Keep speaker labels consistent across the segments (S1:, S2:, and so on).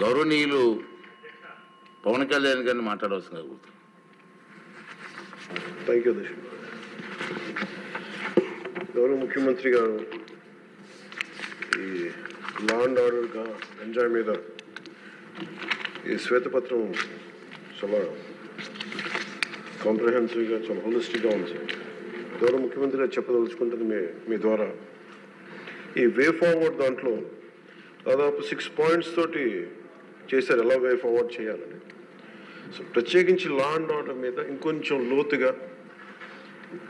S1: గౌరవనీయులు పవన్ కళ్యాణ్ గారిని మాట్లాడవలసిందిగా కోరుతున్నాను.
S2: థ్యాంక్ యూ అధ్యక్ష. గౌరవ ముఖ్యమంత్రి గారు ఈ లా అండ్ ఆర్డర్గా గంజాయి మీద ఈ శ్వేతపత్రం చాలా కాంప్రహెన్సివ్గా చాలా హోలిస్టిక్గా ఉంది సార్. గౌరవ ముఖ్యమంత్రి గారు చెప్పదలుచుకుంటుంది మీ ద్వారా ఈ వే ఫార్వర్డ్ దాంట్లో దాదాపు 6 పాయింట్స్ తోటి చేశారు ఎలా వే ఫార్వర్డ్ చేయాలని. సో ప్రత్యేకించి లా అండ్ ఆర్డర్ మీద ఇంకొంచెం లోతుగా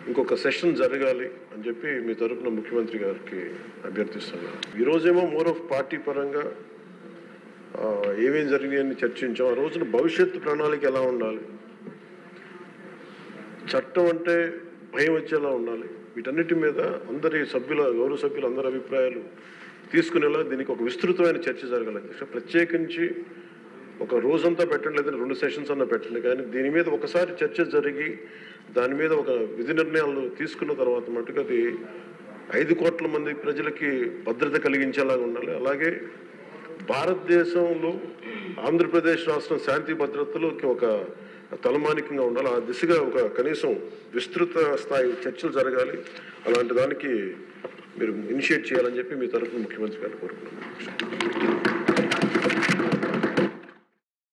S2: ఇంకొక సెషన్ జరగాలి అని చెప్పి మీ తరపున ముఖ్యమంత్రి గారికి అభ్యర్థిస్తున్నాను. ఈరోజేమో మోర్ ఆఫ్ పార్టీ పరంగా ఏమేం జరిగాయని చర్చించాం. ఆ రోజున భవిష్యత్తు ప్రణాళిక ఎలా ఉండాలి, చట్టం అంటే భయం వచ్చేలా ఉండాలి, వీటన్నిటి మీద అందరి గౌరవ సభ్యులు అందరి అభిప్రాయాలు తీసుకునేలా దీనికి ఒక విస్తృతమైన చర్చ జరగాలి. ప్రత్యేకించి ఒక రోజంతా పెట్టండి, లేదంటే 2 సెషన్స్ అన్నా పెట్టండి, కానీ దీని మీద ఒకసారి చర్చ జరిగి దాని మీద ఒక విధి నిర్ణయాలు తీసుకున్న తర్వాత మటుకు అది 5 కోట్ల మంది ప్రజలకి భద్రత కలిగించేలాగా ఉండాలి. అలాగే భారతదేశంలో ఆంధ్రప్రదేశ్ రాష్ట్రం శాంతి భద్రతలోకి ఒక తలమానికంగా ఉండాలి. ఆ దిశగా ఒక కనీసం విస్తృత స్థాయి చర్చలు జరగాలి. అలాంటి దానికి మీరు ఇనిషియేట్ చేయాలని చెప్పి మీ తరఫున ముఖ్యమంత్రి గారిని కోరుకున్నాను.